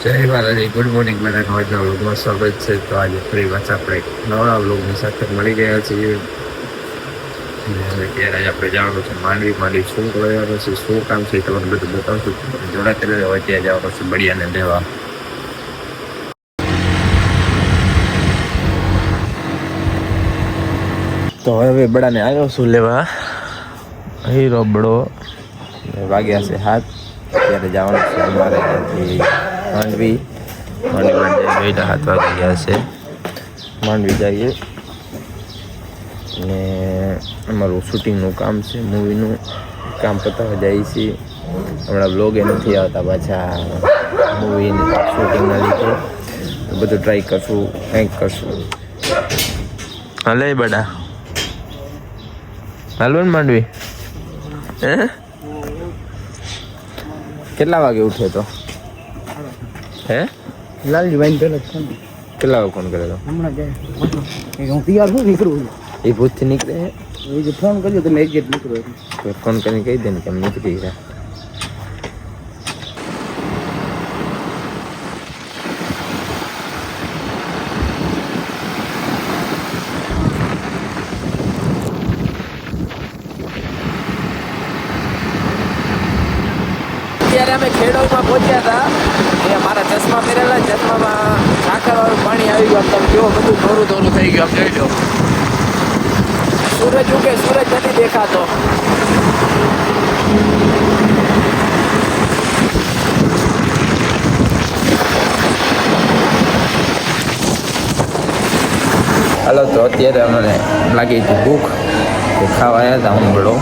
જય માતાજી, good morning બધાને. આજના વ્લોગમાં સ્વાગત છે. તો આજે ફરી પાછા આપણે નવા વ્લોગની સાથે મળી ગયા છીએ. ત્યારે આપણે જવાનું છે માંડવી શું કરવાનું છે, શું કામ છે, તમને બધું બતાવશું. જોડાતે રહેવા ત્યાં જવાનું છે બળિયાને લેવા. તો હવે બડાને આવ્યો છું લેવા. હીરો બડો વાગ્યા છે 7. ત્યારે જવાનું છે અમારે ત્યાંથી માંડવી 7 વાગી ગયા છે. માંડવી જઈએ ને અમારું શૂટિંગનું કામ છે, મૂવીનું કામ પતાવવા જઈએ છીએ. હમણાં બ્લોગે નથી આવતા પાછા મૂવીની શૂટિંગના લીધે. તો બધું ટ્રાય કરશું, કંઈક કરશું. હાલે બડા હાલો ને માંડવી. કેટલા વાગે ઉઠ્યો તો? હે લાલજીભાઈ પેલો ફોન કેટલા વાગે ફોન કરેલો? હમણાં જાય હું તૈયાર છું નીકળું. એ ભૂતથી નીકળે એ જે ફોન કર્યો તો મેં એક્ઝેક્ટ નીકળ્યો. તો ફોન કરીને કહી દે ને કે એમ નીકળી ગયા. અત્યારે અમે ખેડોમાં પહોંચ્યા હતા. અહીંયા મારા ચશ્મા પહેરેલા, ચશ્મામાં ઝાકળવાળું પાણી આવી ગયું. તમે જો બધું ધોરું ધોરું થઈ ગયું. આમ જોઈ લો, સૂરજ ઉગે, સૂરજ નથી દેખાતો. હાલો, તો અત્યારે અમને લાગી હતી ભૂખ, તો ખાવા આવ્યા હતા. હું બળો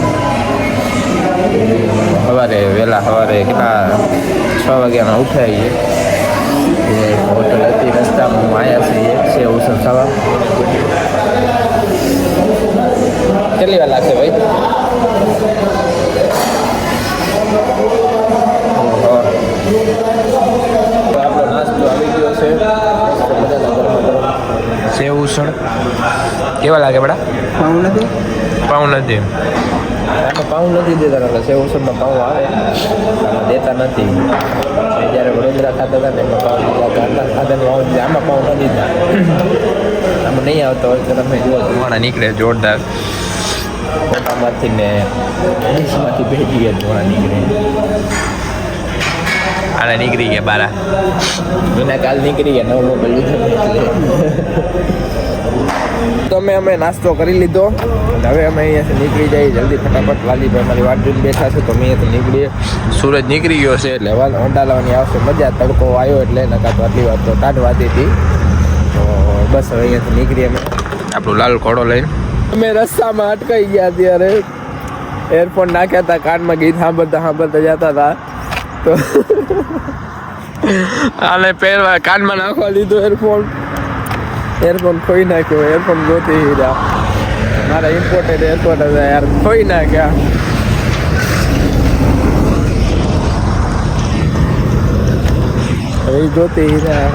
સવારે કેટલા 6 વાગ્યાના ઉઠાવીએ. હોટલ હતી રસ્તામાં આવ્યા છીએ સેવ ઉસળ ખાવા. કેટલી વાર લાગશે ભાઈ? આપણો નાસ્તો આવી ગયો છે. સેવ ઉસળ કેવા લાગે બડા? પાઉં નથી. આમાં પાઉં નથી દેતા, એટલે સેવ ઉસળમાં પાઉં આવે, દેતા નથી. જ્યારે વડોદરા ખાતા હતા ને એમાં પાઉં દીધા, ખાતાનું પાઉં દીધા. આમાં પાઉં નથી દીધા. આમાં નહીં આવતો હોય તો તમે જુઓ ધોવાણા નીકળે જોરદાર. ફોટામાંથી ને ડીશમાંથી ભેજી ગયા ધોવાણા નીકળે. આને નીકળી ગયા બારા. એના કાલ નીકળી ગયા, નવો મોબાઈલ લીધો. તો અમે નાસ્તો કરી લીધો. હવે અમે અહીંયાથી નીકળી જઈએ જલ્દી ફટાફટ. લાલીભાઈ મારી વાટ જોઈને બેઠા છે, તો અમે અહીંયાથી નીકળીએ. સૂરજ નીકળી ગયો છે એટલે હોન્ડા લાવવાની આવશે મજા. તડકો આવ્યો એટલે નકા તો આટલી વાત તો કાઢવાતી હતી. તો બસ હવે અહીંયાથી નીકળીએ અમે આપણું લાલ ઘોડો લઈને. અમે રસ્તામાં અટકાઈ ગયા ત્યારે એરફોન નાખ્યા હતા કાનમાં, ગીત સાંભળતા જતા હતા. તો આને પહેરવા કાનમાં નાખવા લીધો એરફોન ખોઈ નાખ્યો. એરફોન ગોતી હીરા મારા ઇમ્પોર્ટેડ એરફોન હતા યાર, ખોઈ નાખ્યા. હવે જોતી હીરા.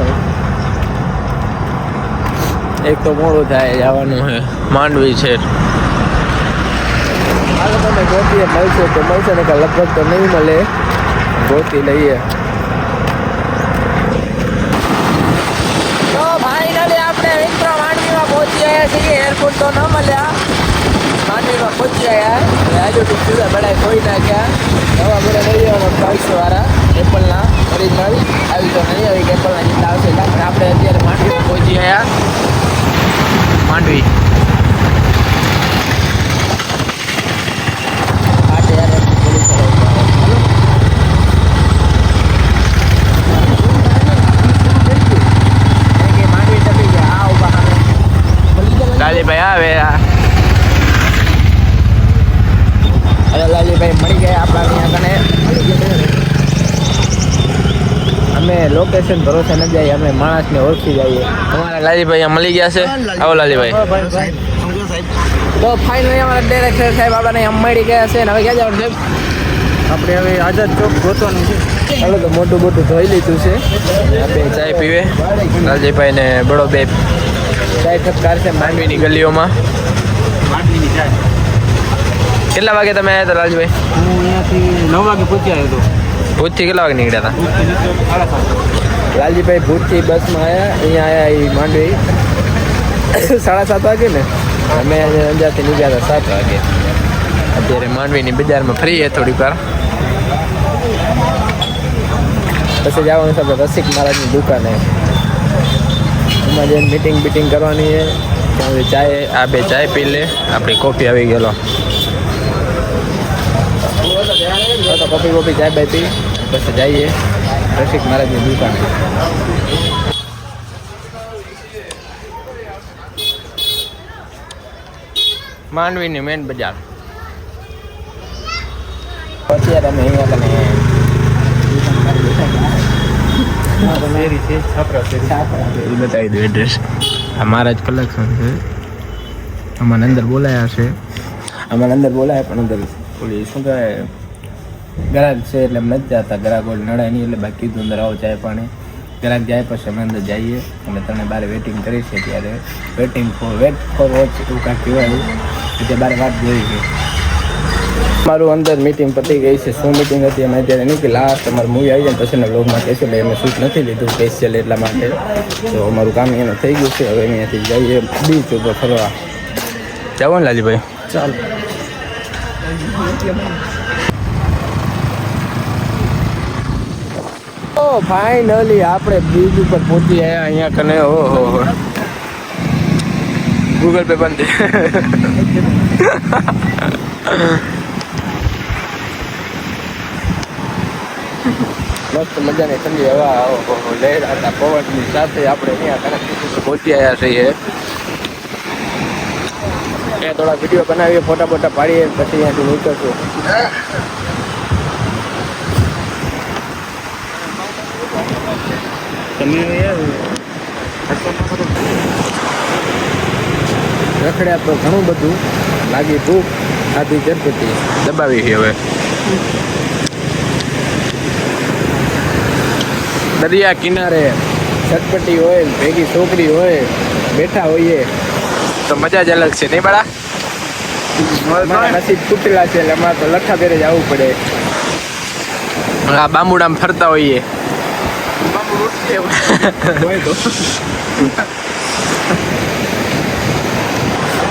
એક તો મોડું થાય જવાનું છે માંડવી છે. હાલો તમે ગોતીએ મળશે તો મળશે, ને લગભગ તો નહીં મળે. ગોતી લઈએ. એરપોર્ટ તો ન મળ્યા, માંડવીમાં પહોંચી આવ્યા. આજુ સીધા બડા ખોઈ નાખ્યા. નવા બધા લઈ જવાના 2200 વાળા એપલના ઓરિજિનલ. આવી તો નહીં આવી કે એપલના જેટલા આવશે. આપણે અત્યારે માંડવીમાં પહોંચી આવ્યા. માંડવી લાલીભાઈ આવે. હવે લાલીભાઈ મળી ગયા આપણા ત્યાં કને. અમે લોકેશન ભરોસે ન જઈએ, અમે માણસને ઓળખી જઈએ. અમારા લાલીભાઈ મળી ગયા છે. આવો લાલીભાઈ. તો ફાઇનલી અમારા ડાયરેક્ટર સાહેબ આપણાને આમ મળી ગયા છે. ને હવે ક્યાં જવાનું સાહેબ? આપણે હવે આઝાદ ચોક ગોતવાનું છે. ચાલો તો મોટું ધોઈ લીધું છે. આપણે ચાય પીવે. લાલજીભાઈ ને બડો બે ચાય ઠપકાર છે માંડવીની ગલીઓમાં. કેટલા વાગે તમે આવ્યા હતા લાલજીભાઈ? હું અહીંયાથી 9 વાગે પહોંચી આવ્યો હતો. ભુજથી કેટલા વાગે નીકળ્યા હતા? લાલજીભાઈ ભૂતથી બસમાં આવ્યા, અહીંયા આવ્યા એ માંડવી 7:30 વાગે ને, અમે અંજારથી નીકળ્યા હતા 7 વાગે. અત્યારે માંડવીની બજારમાં ફરીએ થોડીક વાર, પછી જવાનું છે આપણે રસિક મહારાજની દુકાને. એમાં જઈને મીટિંગ કરવાની છે. ત્યાં ચાય, આ બે ચાય પી લે, આપણી કોફી આવી ગયેલો તો કોફી ચાય બાય પી પછી જઈએ રસિક મહારાજની દુકાને. માંડવીની મેન બજાર. અત્યારે અમે અહીંયા બતાવી દઉં એડ્રેસ. આ મહારાજ કલેક્શન છે. આમાં અંદર બોલાયા છે, પણ અંદર ઓલી શું કહેવાય ગ્રાહક છે એટલે અમે નથી જતા. ગ્રાહક ઓલી નડાય નહીં એટલે બાકી કીધું અંદર આવો ચાય પાણી. ગ્રાહક જાય પછી અમે અંદર જઈએ અને તને બારે વેટિંગ કરી છે. ત્યારે વેટ ફોર વોચ એવું કાંઈક કહેવાયું એટલે બારે વાત જોઈ ગઈ. મારું અંદર મીટિંગ પતી ગઈ છે. શું મીટિંગ હતી અમે અત્યારે નહીં કે લાસ્ટ અમારું મૂવી આવી જાય પછી બ્લોગમાં કહેશું. એટલે અમે શૂટ નથી લીધું સ્પેશિયલ એટલા માટે. તો અમારું કામ એનું થઈ ગયું છે. હવે અહીંયાથી જઈએ બીચ ઉપર ફરવા. જાઓ ને લાલીભાઈ? ચાલો. ઓ ફાઇનલી આપણે બીચ ઉપર પહોંચી આવ્યા. અહીંયા કને ઓહો ગૂગલ પે બંધ. મસ્ત મજાની ઠંડી હવા લહેરાતા પવનની સાથે આપણે અહીંયા કને પહોંચી આવ્યા છીએ. ત્યાં થોડા વિડીયો બનાવીએ, ફોટા પાડીએ, પછી અહીંયાથી નીકળશું. રખડ્યા તો ઘણું બધું, લાગી ભૂખ, ખાધી ચટપટી, દબાવી છે હવે. દરિયા કિનારે ચટપટી હોય, ભેગી છોકરી હોય, બેઠા હોઈએ તો મજા જ અલગ છે નહીં બાળા? નસીબ તૂટેલા છે એટલે અમારે તો લઠ્ઠા પહેરે જ આવવું પડે. આ બાંબુડામાં ફરતા હોઈએ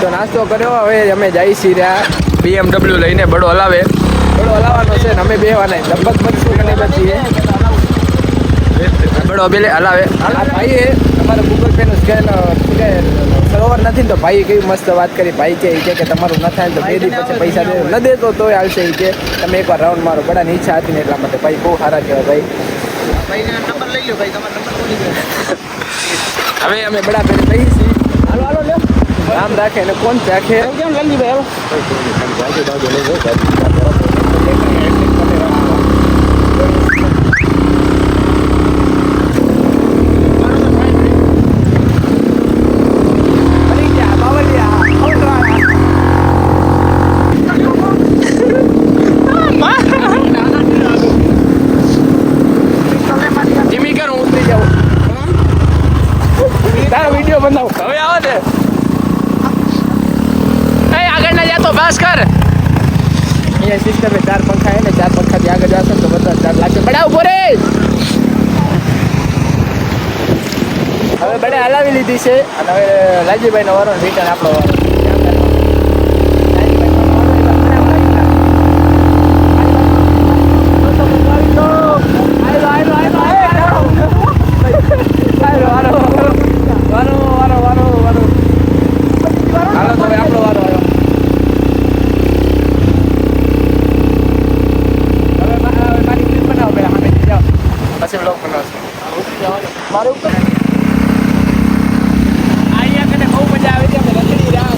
તો નાસ્તો કર્યો. હવે અમે જઈ રહ્યા BMW લઈને. બડો હલાવવાનો છે ને અમે બેવાના લગભગ બચશું કે નહીં બચીએ. બડો બેલે હલાવે. આ ભાઈએ તમારે ગૂગલ પેનું સ્કેન સરોવર નથી ને તો ભાઈએ કેવી મસ્ત વાત કરી. ભાઈ કે તમારું ન થાય તો 2 દી પછી પૈસા દે, ન દેતો તોય હાલશે. એ કે તમે એકવાર રાઉન્ડ મારો. બધાની ઈચ્છા હતી ને એટલા માટે. ભાઈ બહુ સારા કહેવાય. ભાઈ નંબર લઈ લો. ભાઈ તમારો નંબર બોલી દો. હવે અમે બડા પેલે જઈએ છીએ. હાલો લ્યો. નામ રાખે ને કોણ રાખે કેમ લાલજીભાઈ? તારો વિડીયો બનાવ હવે આવો ને. આગળ ના જાતો બસ કર. અહીંયા સિસ્ટમે 4 પંખા હે ને 4 પંખાથી આગળ જશો તો બધા 4 લાગશે. બડા ઉભો રે. હવે બડે હલાવી લીધી છે અને હવે લાલજીભાઈનો વારો, રિટર્ન આપણો વારો. મારું અહીંયા કને બહુ મજા આવે છે. અમે રખડી રહ્યા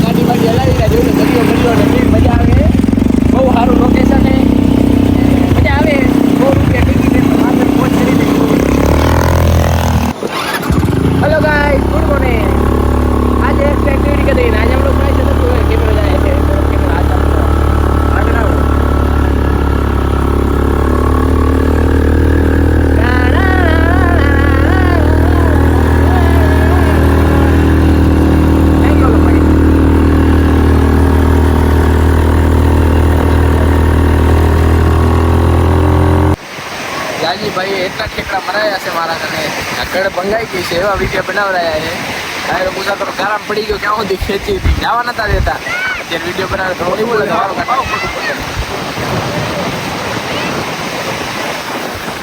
ભાઈ એટલા ઠેકડા મરાયા છે મારા કને આગળ ભંગાઈ ગઈ છે એવા વિડીયો બનાવડાયા છે ડાયરો મુસાફરો ગારામ પડી ગયો ક્યાં સુધી ખેંચી હતી જવા નતા દેતા અત્યારે વિડીયો બનાવે તો થોડી બોલે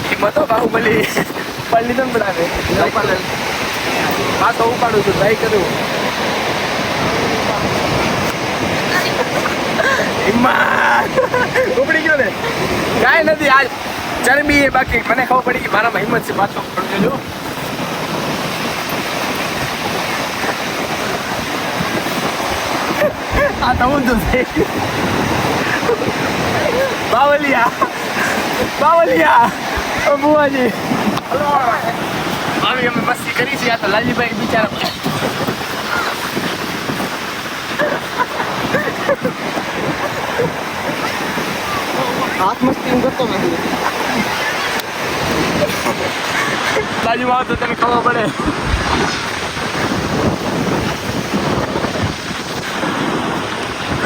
હિંમતો બાહુબલી પલ્લી તો બનાવે પાછો ઉપાડું છું ટ્રાય કરું હિંમત ઉપડી ગયો ને કાંઈ નથી આજ ચરબી એ બાકી મને ખબર પડી કે મારામાં હિંમત છે પાછો પડજો જો આ તો હું તો બાવલિયા ઓ બુઆજી આવી અમે મસ્તી કરી છે આ તો લાલજીભાઈ બિચારા હાથ મસ્તી કરતો નથી બાજુમાં આવો તો તને ખબર પડે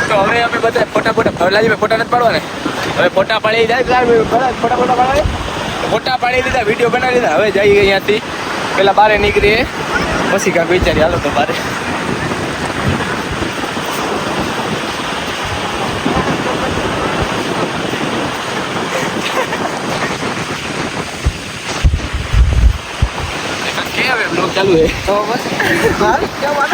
તો હવે અમે બધા ફોટા લાલજીભાઈ ફોટા નથી પાડવા ને હવે ફોટા પાડી જાય ફોટા પાડવા ફોટા પાડી લીધા વિડીયો બનાવી લીધા હવે જઈએ અહીંયાથી પેલા બારે નીકળીએ પછી કાંઈક વિચારી હાલો તો બારે ब्लॉग चालू है तो बस हाँ क्या बात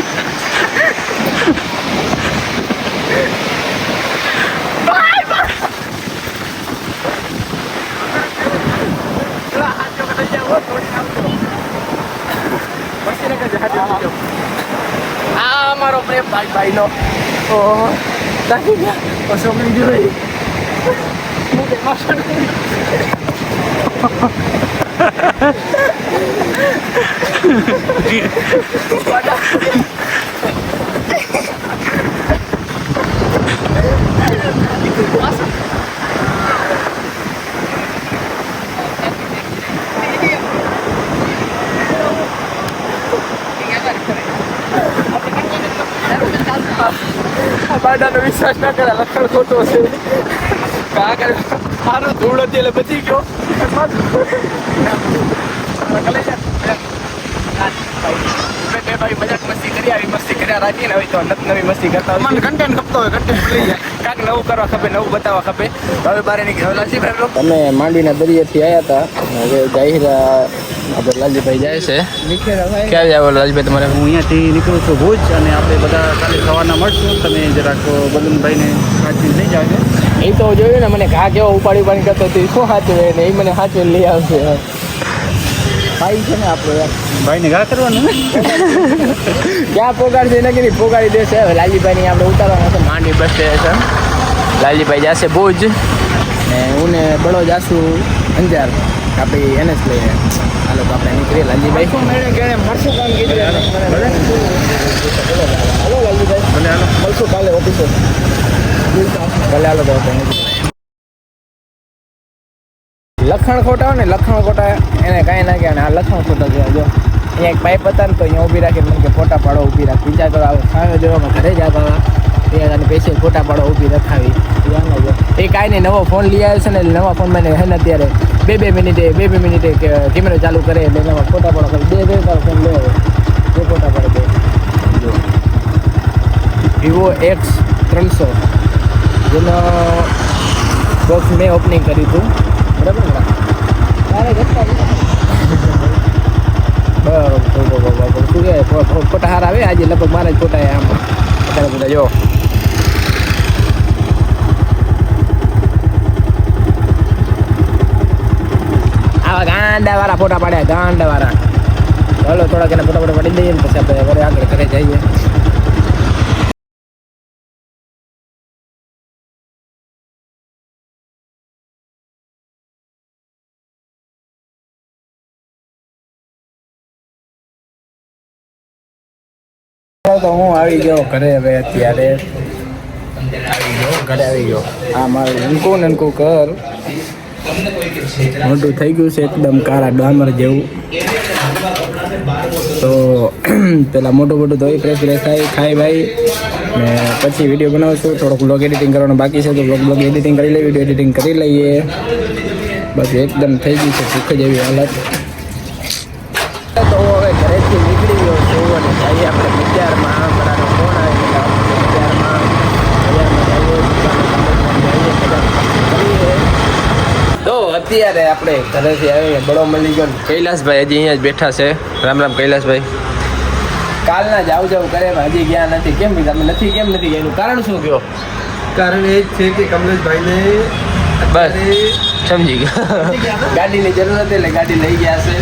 मारो प्रेम भाई भाई नो ओ ताकि क्या पसंद जो है मुझे मास्टर બાડાનો વિશ્વાસ ના કરે લખણ ખોટો છે કા કરે મારો ધૂળો તેલ બચી ગયો ભાઈ મજાક મસ્તી કરી આવી મસ્તી કર્યા રાખીને હવે તો નવી મસ્તી કરતા મને કન્ટેન્ટ ખપતો હોય કન્ટેન્ટ લઈ જાય કાંઈક નવું કરવા ખપે નવું બતાવવા ખપે હવે બારે નીકળ્યા લાલજીભાઈ તમે માંડવીના દરિયેથી આવ્યા હતા હવે જાહેરા આપણે લાલજીભાઈ જાય છે ક્યાં જાવ લાલજીભાઈ તમારે હું અહીંયાથી નીકળું છું ભુજ અને આપણે બધા કાલે સવારના મળશું તમે જરાક બલનભાઈને સાચવી લઈ જાજો એ તો જોયું ને મને ઘા કેવો ઉપાડી કરતો હતો શું સાચવે ને એ મને સાચવે લઈ આવશે ભાઈ છે ને આપણો ભાઈને ઘા કરવાનું ક્યાં પોગાડશે એને કે પોગાડી દેશે હવે લાલજીભાઈની આપણે ઉતારવાના છે માંડવી બસ સ્ટેશન લાલજીભાઈ જશે ભુજ ને હું ને બળો જાશું અંજાર આપણી એનએસ લઈને હાલો તો આપણે નીકળીએ લાલજીભાઈ શું મેળે કે મળશું કામ કીધું હાલો લાલજીભાઈ ભલે હાલો મળશું કાલે ઓફિસે ભલે હાલો તો આપણે લખણ ખોટા હોય ને લખણ ખોટા એને કાંઈ ના કહેવાય આ લખણ ખોટા જોવા જો અહીંયા એક પાઇપ હતા ને તો અહીંયા ઊભી રાખીને મને કે ફોટા પાડો ઊભી રાખ બીજા તો સામે જોવામાં ઘરે જ આવતા હતા અને પૈસે ફોટા પાડો ઊભી રખાવી એ કાંઈ નહીં નવો ફોન લઈ આવ્યો છે ને નવા ફોનમાં હે ને અત્યારે બે મિનિટે કેમેરો ચાલુ કરે એટલે એનામાં ફોટા પાડો ખાલી બે ફોન લે બે ફોટા પાડો બે વિવો X300 જેનો બોક્સ મેં ઓપનિંગ કર્યું હતું બરાબર ને બરાબર શું કહે ફોટા હાર આવે આજે લગભગ મારા જ ફોટા આમ અત્યારે બધા જો આવા ગાંડાવાળા ફોટા પાડ્યા ગાંડાવાળા ચાલો થોડાક એના ફોટા પાડી દઈએ ને પછી આપણે ઘરે આગળ ઘરે જઈએ તો હું આવી ગયો ઘરે હવે અત્યારે આવી ગયો આ મારું નનકું ઘર મોટું થઈ ગયું છે એકદમ કાળા ડામર જેવું તો પેલા મોટું ધોઈ ફ્રેશ થાય ખાઈ ભાઈ ને પછી વિડીયો બનાવશું થોડોક બ્લોગ એડિટિંગ કરવાનું બાકી છે તો બ્લોગ એડિટિંગ કરી લઈએ વિડીયો એડિટિંગ કરી લઈએ બસ એકદમ થઈ ગઈ છે ભૂખ જેવી હાલત. તો હવે ઘરેથી નીકળી ગયો છું અને ભાઈ આપણે 11માં બરાબર ફોન આવે એટલે તો અત્યારે આપણે ઘરેથી આવીને બડો મળી ગયો. કૈલાસભાઈ હજી અહીંયા જ બેઠા છે. રામ રામ કૈલાસભાઈ. કાલના જાવ જાવ કરે હજી ગયા નથી. કેમ તમે નથી કેમ નથી ગયા? એનું કારણ શું કયો? કારણ એ જ છે કે કમલેશભાઈને બસ સમજી ગયા. ગાડીની જરૂર હતી એટલે ગાડી લઈ ગયા છે.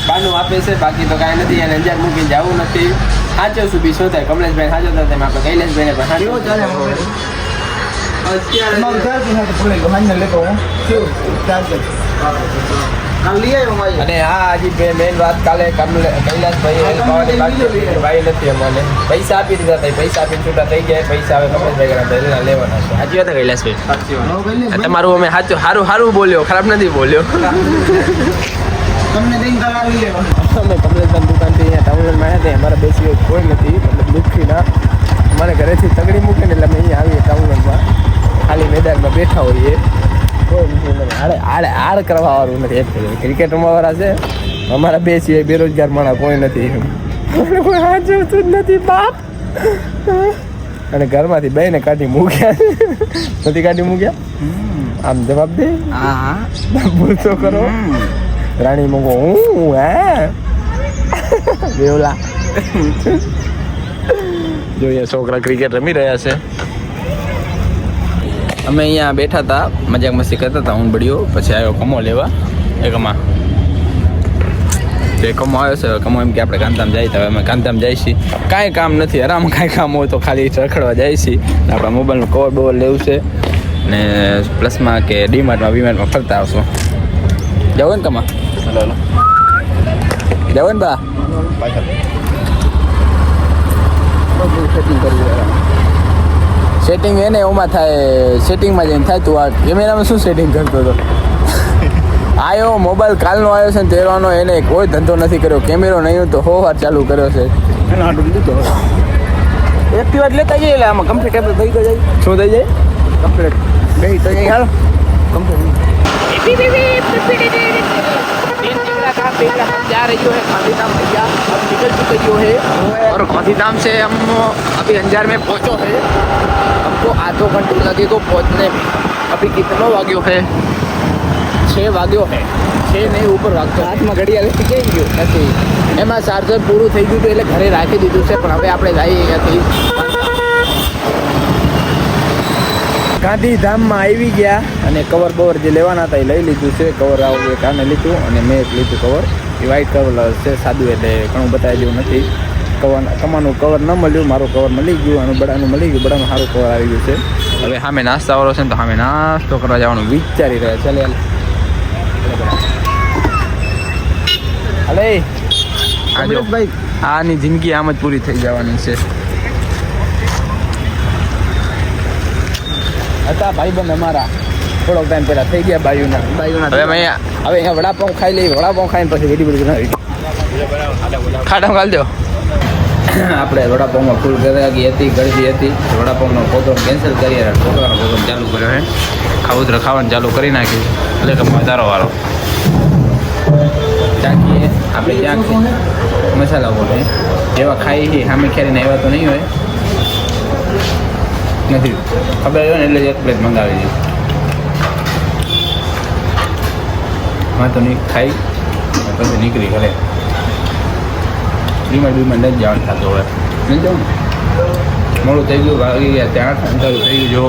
બાનું આપે છે, બાકી તો કાંઈ નથી. અને અંજાર મૂકીને જવું નથી. સાચો શું બી શું થાય? કમલેશભાઈ સાચો થાય તેમ આપણે કૈલાસભાઈને પણ અને હા હજી મેઇન વાત કાલે કૈલાસભાઈ ભાઈ નથી અમને પૈસા આપી દીધા હતા. પૈસા આપીને છૂટા થઈ ગયા. પૈસા હવે કમલેશભાઈ લેવાના છે. સાચી વાત કૈલાસભાઈ? તમારું અમે સાચું સારું સારું બોલ્યો, ખરાબ નથી બોલ્યો. તમને દઈને કરાવી લેવા. અમે કમલેશભાઈ દુકાનથી અહીંયા ટાઉનમાં આવ્યા હતા. અમારા બેસી કોઈ નથી, મતલબ દુઃખી ના. મને ઘરેથી તગડી મૂકે ને એટલે અમે અહીંયા આવીએ ટાઉનમાં. ખાલી મેદાનમાં બેઠા હોઈએ. કોઈ નથી, હાડ કરવાવાળું નથી. એક ક્રિકેટ રમવાવાળા છે. અમારા બે સિવાય બેરોજગાર માણસ કોઈ નથી. કોઈ હાથ જોતું જ નથી બાપ. અને ઘરમાંથી બેને કાઢી મૂક્યા. નથી કાઢી મૂક્યા? આમ જવાબ દે. હા ભૂલ તો કરો. રાણી મંગો હું હે બેવલા. જોઈએ છોકરા ક્રિકેટ રમી રહ્યા છે. અમે અહીંયા બેઠા હતા, મજાક મસ્તી કરતા હતા હું બળ્યો. પછી આવ્યો કમો લેવા. એકમાં તો કમો આવ્યો છે. કમો એમ કે આપણે કાંતામ જાય તો હવે અમે કાંતામ જાય છીએ. કાંઈ કામ નથી, આરામ કાંઈ કામ હોય તો ખાલી રખડવા જાય છીએ. આપણા મોબાઈલનું કવર બવર લેવું છે ને પ્લસમાં કે ડીમાર્ટમાં ફરતા આવશું. જવું ને કમા? હલો જવું ને બા? સેટિંગ એને એમાં થાય, સેટિંગમાં જઈને થાય. તું આ કેમેરામાં શું સેટિંગ કરતો હતો? આવ્યો મોબાઈલ કાલનો આવ્યો છે ને તેરવાનો. એને કોઈ ધંધો નથી કર્યો. કેમેરો નહીં તો વાર ચાલુ કર્યો છે. એનો આટલું લીધો એક્ટિવા લેતા જઈએ એટલે આમાં કમ્ફર્ટેબલ થઈ જાય. શું થઈ જાય? કમ્પ્લીટ ગઈ તો જઈ હાલો कम्प्लीट जा रही है गांधीधाम भैया अब निकल चुके जो है और गांधीधाम से हम अभी अंजार में पहुँचो है हमको आधो घंटे लगेगा पहुँचने में अभी कितनो वाग्यो है 6 वाग्यो है 6 नहीं ऊपर वागतो हाथમાં ઘડિયાળ થઈ ગયું નથી એમાં ચાર્જર પૂરું થઈ ગયું એટલે ઘરે રાખી દીધું છે પણ હવે આપણે જઈએ અહીંયાથી ગાંધીધામમાં આવી ગયા અને કવર બવર જે લેવાના હતા એ લઈ લીધું છે કવર આવું એક આને લીધું અને મેં એક લીધું કવર એ વ્હાઇટ કવર છે સાદું એટલે ઘણું બતાવી જેવું નથી કમાનું કવર ન મળ્યું મારું કવર મળી ગયું અને બડાનું મળી ગયું બડાનું સારું કવર આવી ગયું છે હવે સામે નાસ્તાવાળો છે ને તો સામે નાસ્તો કરવા જવાનું વિચારી રહ્યા ચાલે અલે આજો ભાઈ આની જિંદગી આમ જ પૂરી થઈ જવાની છે હતા ભાઈબંધ અમારા થોડોક ટાઈમ પહેલાં થઈ ગયા બાયુના હવે અહીંયા વડાપાઉં ખાઈ લઈએ વડાપાઉં ખાઈને પછી વેડી બધી બનાવી ખાટા ખાલી દો આપણે વડાપાઉંમાં ફૂલ ગરાગી હતી ગળદી હતી વડાપાઉંનો પ્રોગ્રામ કેન્સલ કરીએ છોકરાનો પ્રોગ્રામ ચાલુ કર્યો છે ખાવું ખાવાનું ચાલુ કરી નાખ્યું એટલે કે વધારો વાળો ચાખીએ આપણે ત્યાં મસાલા બોલે જેવા ખાઈ છીએ સામે ખેરીને આવ્યા તો નહીં હોય નથી ખબર હોય ને એટલે એક પ્લેટ મંગાવી દીધી હા તો નહીં ખાઈ પછી નીકળી ઘરે ડીમાર્ટ નથી જવાનું થતું હવે નહીં જવું મોડું થઈ ગયું વાગી ગયા ત્યાં અંધારું થઈ ગયું જો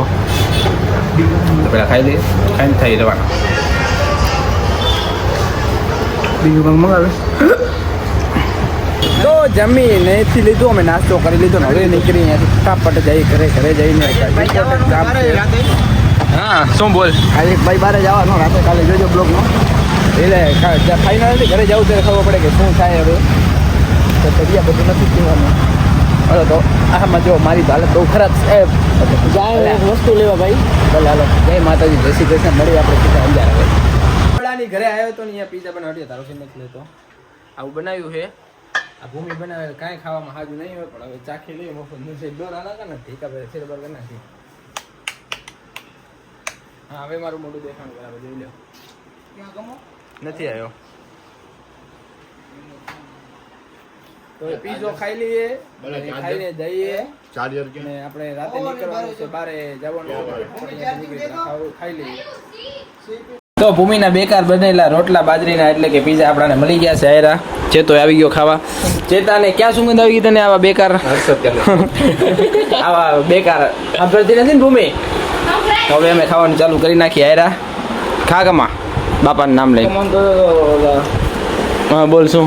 તો પહેલાં ખાઈ દઈએ ખાઈને થઈ રહેવાના બીજું કંઈક મંગાવે તો જમીને એથી લીધું અમે નાસ્તો કરી લીધો ને હવે નીકળી અહીંયાથી ફટાફટ જઈ ઘરે જઈને હા શું બોલ આજે એક ભાઈ બારે જવાનો રાતે કાલે જોજો બ્લોગનો એટલે ફાઇનલ નથી ઘરે જવું ત્યારે ખબર પડે કે શું થાય હવે તો તબિયા બધું નથી પીવાનું હવે તો આમાં જો મારી હાલત બહુ ખરાબ છે જાય વસ્તુ લેવા ભાઈ ભલે હાલો જય માતાજી જય શ્રી કૃષ્ણ મળી આપણે સીધા અંજાર હવે ની ઘરે આવ્યો તો ને અહીંયા પીઝા બનાવ્યો તારો સિંહ નથી લેતો આવું બનાવ્યું છે આ ભૂમિ બનાવે કાંઈ ખાવામાં હાજુ નહીં હોય પણ હવે ચાખી લઈએ મફત મુસે દોરા નાખે ને ઠીકા ભાઈ શેરબર કરી નાખી હા હવે મારું મોઢું દેખાણું બરાબર જોઈ લો નથી આવ્યો. તો પીઝો ખાઈ લઈએ, ખાઈને જઈએ ચાર્જર કે અને આપણે રાતે નીકળવાનું છે, બારે જવાનું ખાઈ લઈએ. તો ભૂમિના બેકાર બનેલા રોટલા બાજરીના એટલે કે પીઝા આપણાને મળી ગયા છે. આયરા ચેતો આવી ગયો ખાવા. ચેતાને ક્યાં સુગંધ આવી ગઈ તને આવા બેકાર આવા બેકાર સાંભળતી નથી ને ભૂમિ? હવે અમે ખાવાનું ચાલુ કરી નાખીએ. આયરા ખા ગમા બાપાનું નામ લઈ. હા બોલ શું?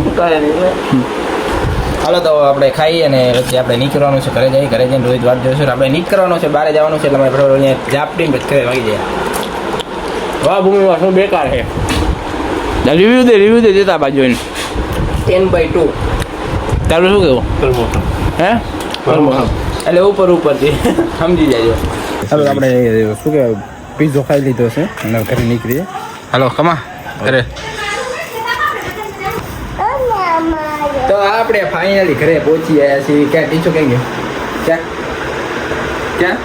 હાલો તો આપણે ખાઈએ અને પછી આપણે નીકળવાનું છે, ઘરે જઈએ. ઘરે જઈને રોહિત વાત જોઈશું. આપણે નીકળવાનું છે, બહાર જવાનું છે એટલે અમે અહીંયા ઝાપટીને પછી ઘરે વાગી જાય. વાહ ભૂમિમાં શું બેકાર છે. રિવ્યુ દે દેતા બાજુ 10/2. તારું શું કેવું? હે એટલે ઉપરથી સમજી જાજો. હવે આપણે શું કહેવાય પીઝો ખાઈ લીધો છે અને ઘરે નીકળીએ. હાલો કમા ઘરે. તો આપણે ફાઇનલી ઘરે પહોંચી આવ્યા છીએ. ક્યાં ટીચો ક્યાં ગયો? ક્યાં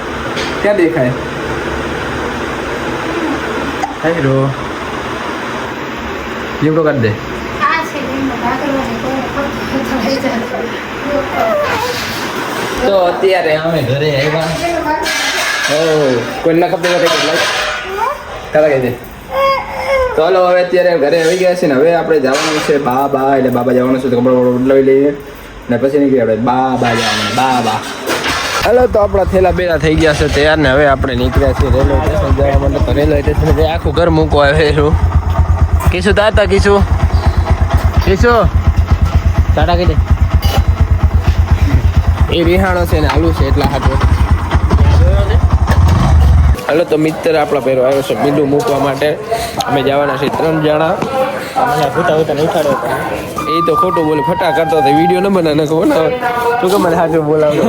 ક્યાં દેખાય? હેલો જીવડો કાઢ દે. તો અત્યારે અમે ઘરે આવ્યા. કોઈ ના ખબર તારા કહી દે. તો હાલો હવે અત્યારે ઘરે આવી ગયા છે ને હવે આપણે જવાનું છે બાબા. એટલે બાબા જવાનું છે તો કપડા બદલાવી લઈએ ને પછી નીકળી આપણે બાબા જવાનું. બાબા હાલો તો આપણા થેલા બેલા થઈ ગયા છે તૈયાર ને હવે આપણે નીકળ્યા છીએ રેલવે સ્ટેશન જવા માટે. તો રેલવે સ્ટેશન આખું ઘર મૂકવા આવેલું. કીશું તાતા કીશું ટાટા કહી દે. એ વિહાણો છે ને આલુ છે એટલા હાથો. હાલો તો મિત્ર આપણા પહેરો આવ્યો છે મીંડું મૂકવા માટે. અમે જવાના છે 3 જણા. એ તો ખોટું બોલે ફટા કરતો હતો. વિડીયો ન બનાવે તું કે મને સાચું બોલાવતો.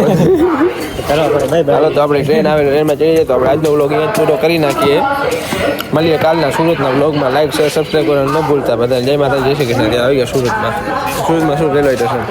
હાલો તો આપણે ટ્રેન આવે ટ્રેનમાં ચડી જાય. તો આપણે આજનો વ્લોગ અહીંયા પૂરો કરી નાખીએ. મળીએ કાલના સુરતના વ્લોગમાં. લાઈક શેર સબસ્ક્રાઈબ કરવાનું ન ભૂલતા. બધા જય માતા જય શ્રી કૃષ્ણ. આવી ગયા સુરતમાં શું રેલવે સ્ટેશન.